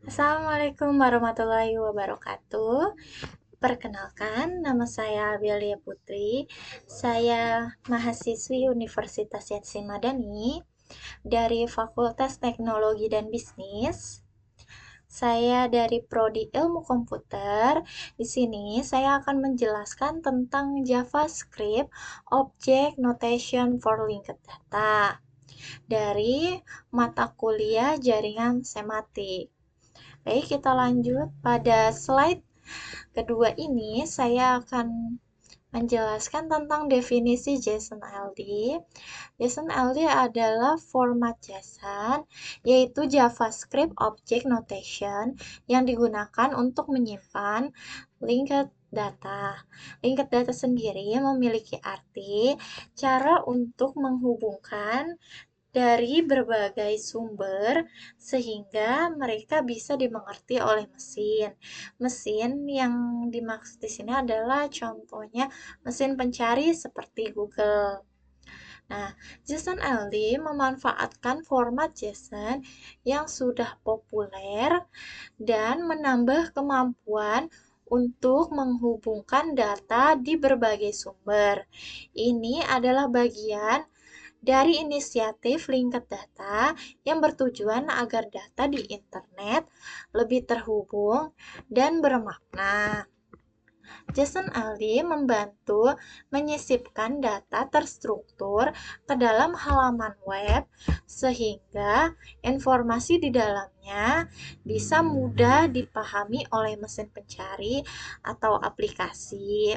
Assalamualaikum warahmatullahi wabarakatuh. Perkenalkan, nama saya Abelia Putri. Saya mahasiswi Universitas Yatsin Madani dari Fakultas Teknologi dan Bisnis. Saya dari Prodi Ilmu Komputer. Di sini saya akan menjelaskan tentang JavaScript Object Notation for Linked Data dari mata kuliah Jaringan Sematik. Baik, kita lanjut pada slide kedua ini. Saya akan menjelaskan tentang definisi JSON-LD. JSON-LD adalah format JSON, yaitu JavaScript Object Notation yang digunakan untuk menyimpan linked data. Linked data sendiri memiliki arti cara untuk menghubungkan dari berbagai sumber sehingga mereka bisa dimengerti oleh mesin. Mesin yang dimaksud di sini adalah contohnya mesin pencari seperti Google. Nah, JSON LD memanfaatkan format JSON yang sudah populer dan menambah kemampuan untuk menghubungkan data di berbagai sumber. Ini adalah bagian dari inisiatif Linked Data yang bertujuan agar data di internet lebih terhubung dan bermakna. JSON-LD membantu menyisipkan data terstruktur ke dalam halaman web sehingga informasi di dalamnya bisa mudah dipahami oleh mesin pencari atau aplikasi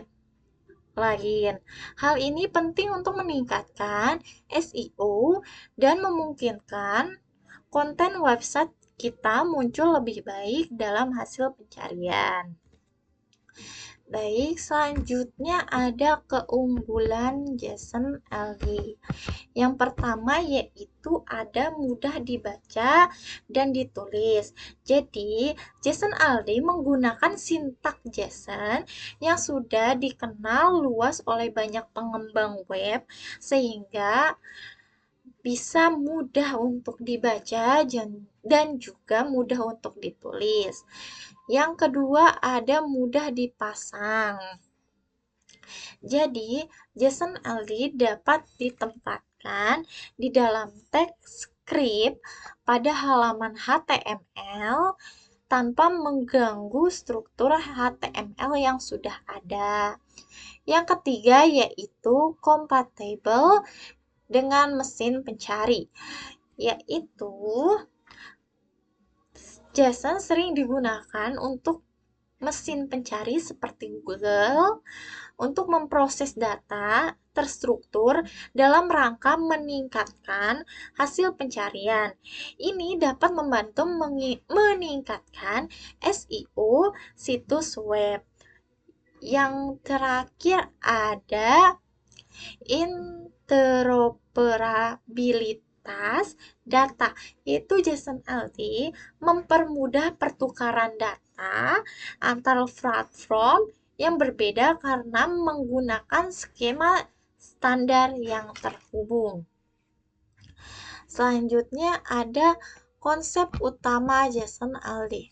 lain. Hal ini penting untuk meningkatkan SEO dan memungkinkan konten website kita muncul lebih baik dalam hasil pencarian. Baik, selanjutnya ada keunggulan JSON LD. Yang pertama yaitu ada mudah dibaca dan ditulis. Jadi, JSON LD menggunakan sintak JSON yang sudah dikenal luas oleh banyak pengembang web sehingga bisa mudah untuk dibaca dan juga mudah untuk ditulis. Yang kedua ada mudah dipasang. Jadi, JSON LD dapat ditempatkan di dalam teks script pada halaman HTML tanpa mengganggu struktur HTML yang sudah ada. Yang ketiga yaitu kompatibel dengan mesin pencari, yaitu JSON sering digunakan untuk mesin pencari seperti Google untuk memproses data terstruktur dalam rangka meningkatkan hasil pencarian. Ini dapat membantu meningkatkan SEO situs web. Yang terakhir ada interoperabilitas data, yaitu JSON LD mempermudah pertukaran data antar platform yang berbeda karena menggunakan skema standar yang terhubung. Selanjutnya ada konsep utama JSON LD.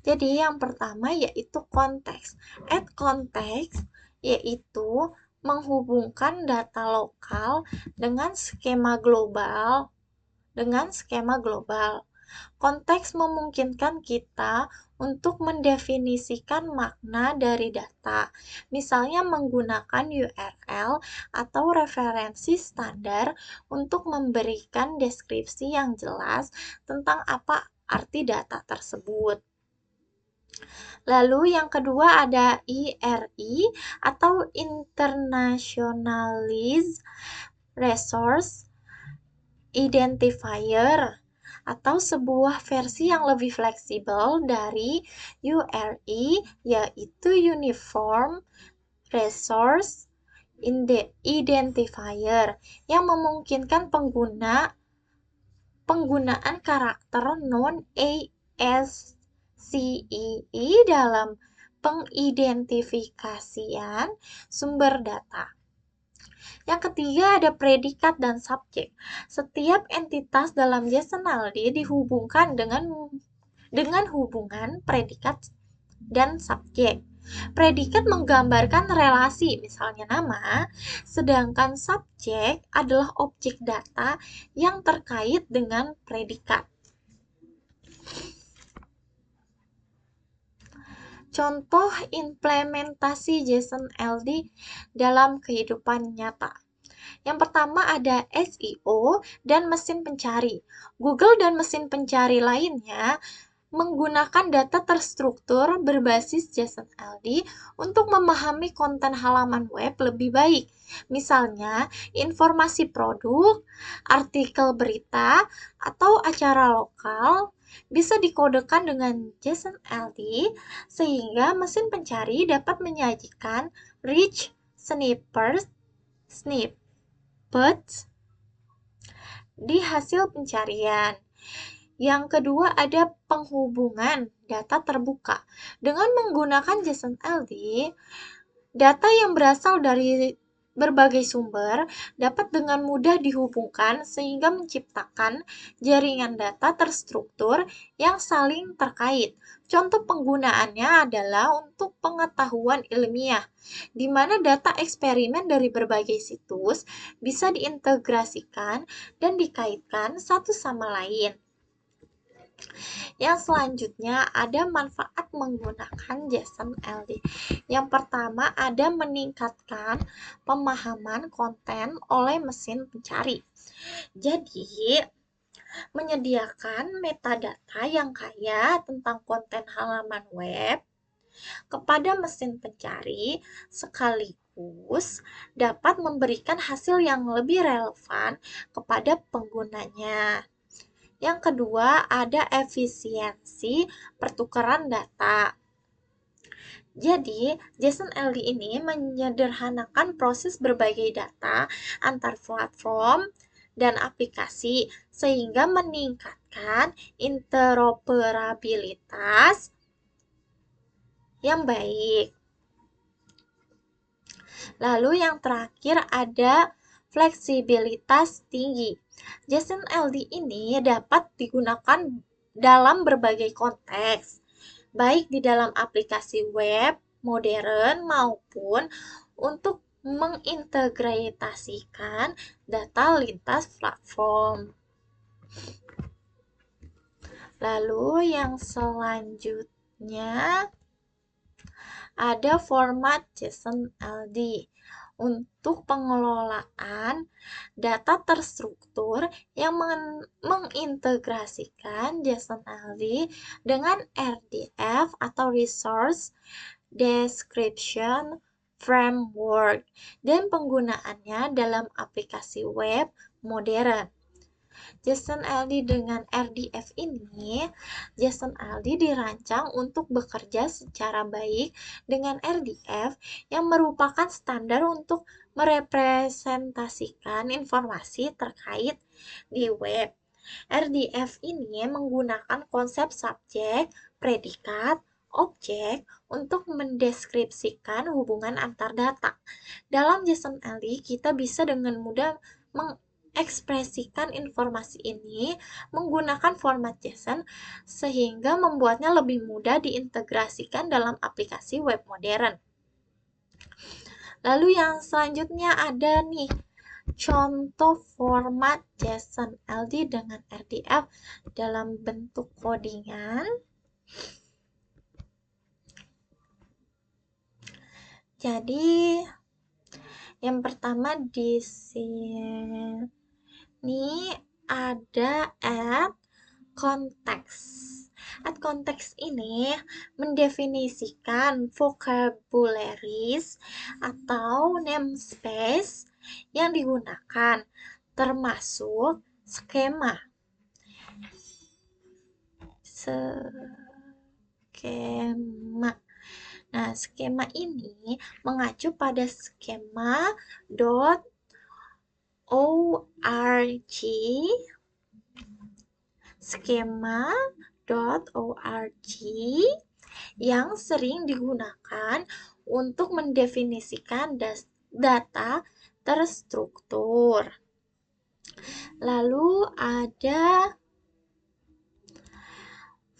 Jadi yang pertama yaitu konteks. Add konteks yaitu menghubungkan data lokal dengan skema global. Konteks memungkinkan kita untuk mendefinisikan makna dari data, misalnya menggunakan URL atau referensi standar untuk memberikan deskripsi yang jelas tentang apa arti data tersebut. Lalu yang kedua ada IRI atau Internationalized Resource Identifier atau sebuah versi yang lebih fleksibel dari URI yaitu Uniform Resource Identifier yang memungkinkan penggunaan karakter non-ASCII dalam pengidentifikasian sumber data. Yang ketiga ada predikat dan subjek. Setiap entitas dalam JSON LD dihubungkan dengan dengan hubungan predikat dan subjek. Predikat menggambarkan relasi, misalnya nama, sedangkan subjek adalah objek data yang terkait dengan predikat. Contoh implementasi JSON-LD dalam kehidupan nyata. Yang pertama ada SEO dan mesin pencari. Google dan mesin pencari lainnya menggunakan data terstruktur berbasis JSON-LD untuk memahami konten halaman web lebih baik. Misalnya, informasi produk, artikel berita, atau acara lokal bisa dikodekan dengan JSON-LD sehingga mesin pencari dapat menyajikan rich snippets di hasil pencarian. Yang kedua ada penghubungan data terbuka. Dengan menggunakan JSON-LD, data yang berasal dari berbagai sumber dapat dengan mudah dihubungkan sehingga menciptakan jaringan data terstruktur yang saling terkait. Contoh penggunaannya adalah untuk pengetahuan ilmiah, di mana data eksperimen dari berbagai situs bisa diintegrasikan dan dikaitkan satu sama lain. Yang selanjutnya ada manfaat menggunakan JSON-LD. Yang pertama ada meningkatkan pemahaman konten oleh mesin pencari. Jadi, menyediakan metadata yang kaya tentang konten halaman web kepada mesin pencari sekaligus dapat memberikan hasil yang lebih relevan kepada penggunanya. Yang kedua, ada efisiensi pertukaran data. Jadi, JSON-LD ini menyederhanakan proses berbagai data antar platform dan aplikasi sehingga meningkatkan interoperabilitas yang baik. Lalu yang terakhir ada fleksibilitas tinggi. JSON-LD ini dapat digunakan dalam berbagai konteks, baik di dalam aplikasi web modern maupun untuk mengintegrasikan data lintas platform. Lalu yang selanjutnya ada format JSON-LD untuk pengelolaan data terstruktur yang mengintegrasikan JSON-LD dengan RDF atau Resource Description Framework dan penggunaannya dalam aplikasi web modern. JSON-LD dengan RDF ini, JSON-LD dirancang untuk bekerja secara baik dengan RDF yang merupakan standar untuk merepresentasikan informasi terkait di web. RDF ini menggunakan konsep subjek, predikat, objek untuk mendeskripsikan hubungan antar data. Dalam JSON-LD, kita bisa dengan mudah mengekspresikan informasi ini menggunakan format JSON sehingga membuatnya lebih mudah diintegrasikan dalam aplikasi web modern. Lalu yang selanjutnya ada nih contoh format JSON-LD dengan RDF dalam bentuk codingan. Jadi yang pertama di sini ada add context. Add context ini mendefinisikan vocabularies atau namespace yang digunakan, termasuk skema. Nah, skema ini mengacu pada skema.org yang sering digunakan untuk mendefinisikan data terstruktur. Lalu ada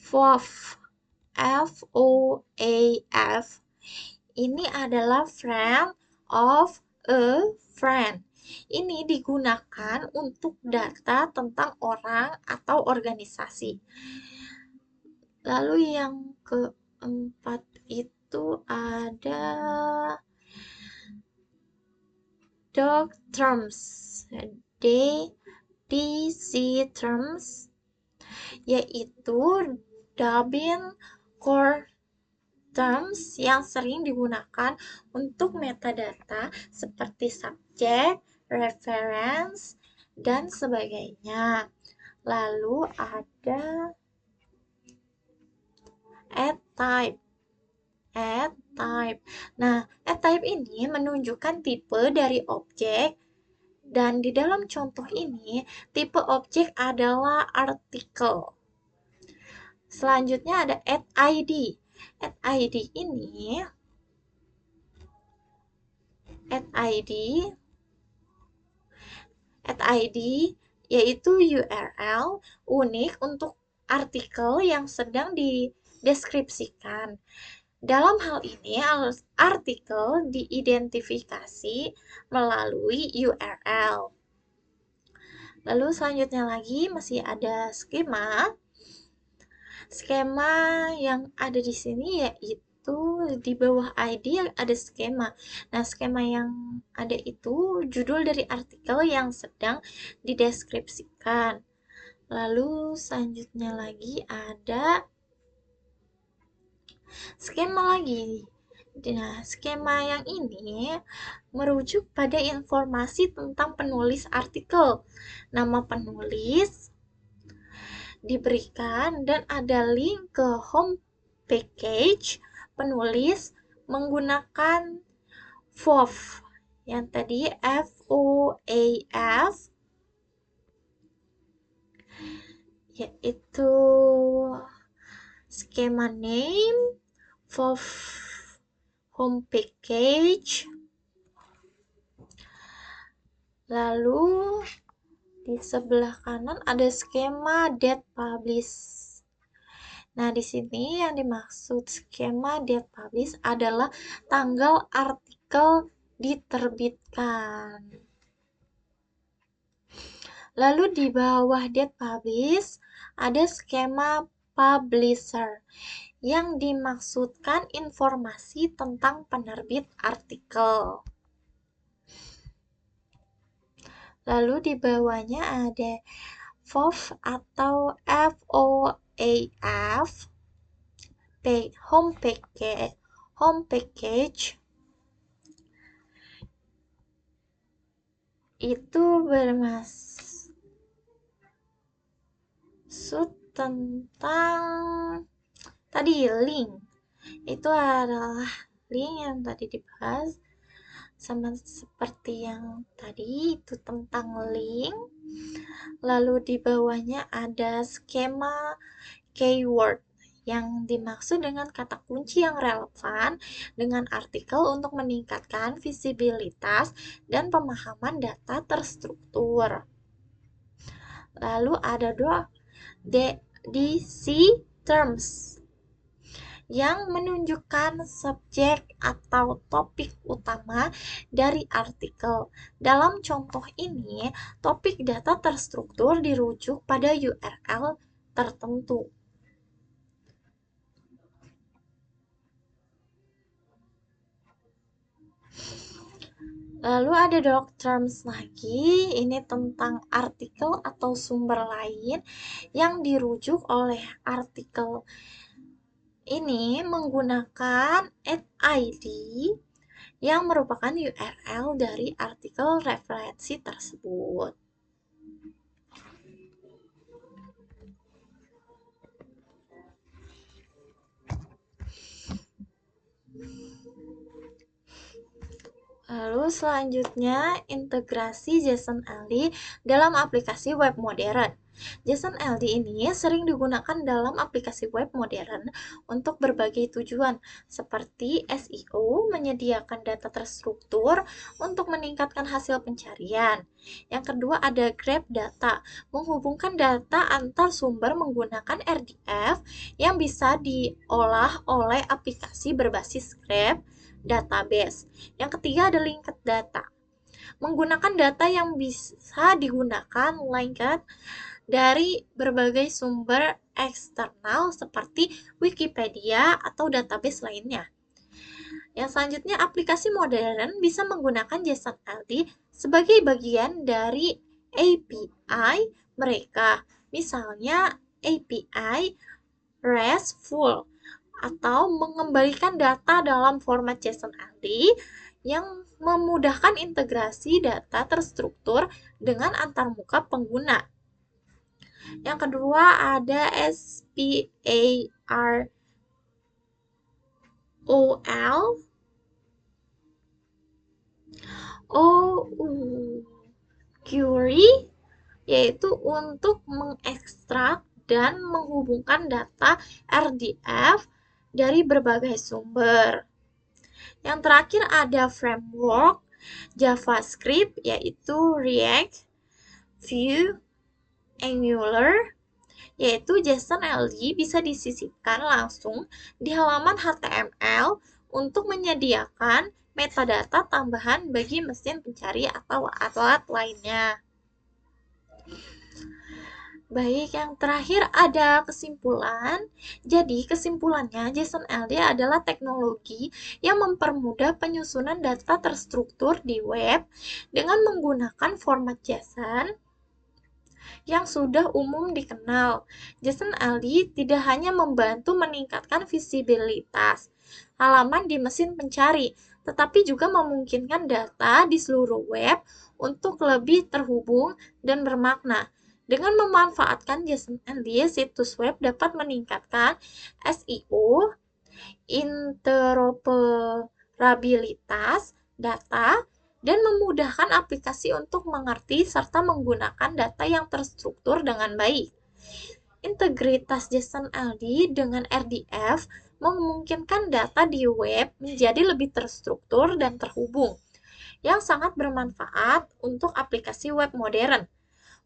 FOAF, FOAF, ini adalah friend of a friend. Ini digunakan untuk data tentang orang atau organisasi. Lalu yang keempat itu ada dog terms, DC terms, yaitu Dublin Core terms yang sering digunakan untuk metadata seperti subjek, reference, dan sebagainya. Lalu ada add type. Nah, add type ini menunjukkan tipe dari objek, dan di dalam contoh ini, tipe objek adalah artikel. Selanjutnya ada add ID. Add ID ini, add ID yaitu URL unik untuk artikel yang sedang dideskripsikan. Dalam hal ini, artikel diidentifikasi melalui URL. Lalu selanjutnya lagi masih ada skema. Skema yang ada di sini yaitu di bawah ID ada skema. Nah, skema yang ada itu judul dari artikel yang sedang dideskripsikan. Lalu selanjutnya lagi ada skema lagi. Nah, skema yang ini merujuk pada informasi tentang penulis artikel. Nama penulis diberikan dan ada link ke home page penulis menggunakan FOAF yang tadi FOAF, yaitu skema name, FOAF home page, lalu di sebelah kanan ada skema date publish. Nah, di sini yang dimaksud skema date publish adalah tanggal artikel diterbitkan. Lalu di bawah date publish ada skema publisher yang dimaksudkan informasi tentang penerbit artikel. Lalu di bawahnya ada FOAF atau FOAF, home page itu bermaksud tentang tadi link. Itu adalah link yang tadi dibahas. Sama seperti yang tadi itu tentang link. Lalu di bawahnya ada skema keyword yang dimaksud dengan kata kunci yang relevan dengan artikel untuk meningkatkan visibilitas dan pemahaman data terstruktur. Lalu ada DC terms yang menunjukkan subjek atau topik utama dari artikel. Dalam contoh ini, topik data terstruktur dirujuk pada URL tertentu. Lalu ada doc terms lagi, ini tentang artikel atau sumber lain yang dirujuk oleh artikel. Ini menggunakan id yang merupakan URL dari artikel referensi tersebut. Lalu selanjutnya integrasi JSON-LD dalam aplikasi web modern. JSON-LD ini sering digunakan dalam aplikasi web modern untuk berbagai tujuan, seperti SEO, menyediakan data terstruktur untuk meningkatkan hasil pencarian. Yang kedua ada Grab Data, menghubungkan data antar sumber menggunakan RDF yang bisa diolah oleh aplikasi berbasis Grab Database. Yang ketiga ada Linked Data, menggunakan data yang bisa digunakan linked dari berbagai sumber eksternal seperti Wikipedia atau database lainnya. Yang selanjutnya, aplikasi modern bisa menggunakan JSON-LD sebagai bagian dari API mereka. Misalnya API RESTful atau mengembalikan data dalam format JSON-LD yang memudahkan integrasi data terstruktur dengan antarmuka pengguna. Yang kedua ada SPAROL, query, yaitu untuk mengekstrak dan menghubungkan data RDF dari berbagai sumber. Yang terakhir ada framework JavaScript, yaitu React, Vue, Angular, yaitu JSON-LD bisa disisipkan langsung di halaman HTML untuk menyediakan metadata tambahan bagi mesin pencari atau alat lainnya. Baik, yang terakhir ada kesimpulan. Jadi, kesimpulannya JSON-LD adalah teknologi yang mempermudah penyusunan data terstruktur di web dengan menggunakan format JSON yang sudah umum dikenal. JSON-LD tidak hanya membantu meningkatkan visibilitas halaman di mesin pencari, tetapi juga memungkinkan data di seluruh web untuk lebih terhubung dan bermakna. Dengan memanfaatkan JSON-LD, situs web dapat meningkatkan SEO, interoperabilitas data, dan memudahkan aplikasi untuk mengerti serta menggunakan data yang terstruktur dengan baik. Integritas JSON-LD dengan RDF memungkinkan data di web menjadi lebih terstruktur dan terhubung, yang sangat bermanfaat untuk aplikasi web modern.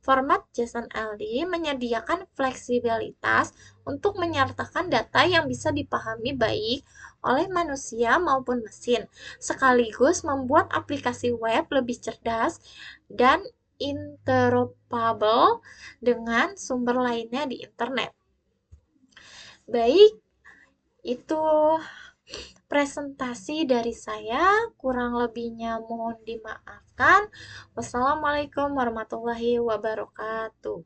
Format JSON-LD menyediakan fleksibilitas untuk menyertakan data yang bisa dipahami baik oleh manusia maupun mesin, sekaligus membuat aplikasi web lebih cerdas dan interoperable dengan sumber lainnya di internet. Baik, itu presentasi dari saya, kurang lebihnya mohon dimaafkan. Wassalamualaikum warahmatullahi wabarakatuh.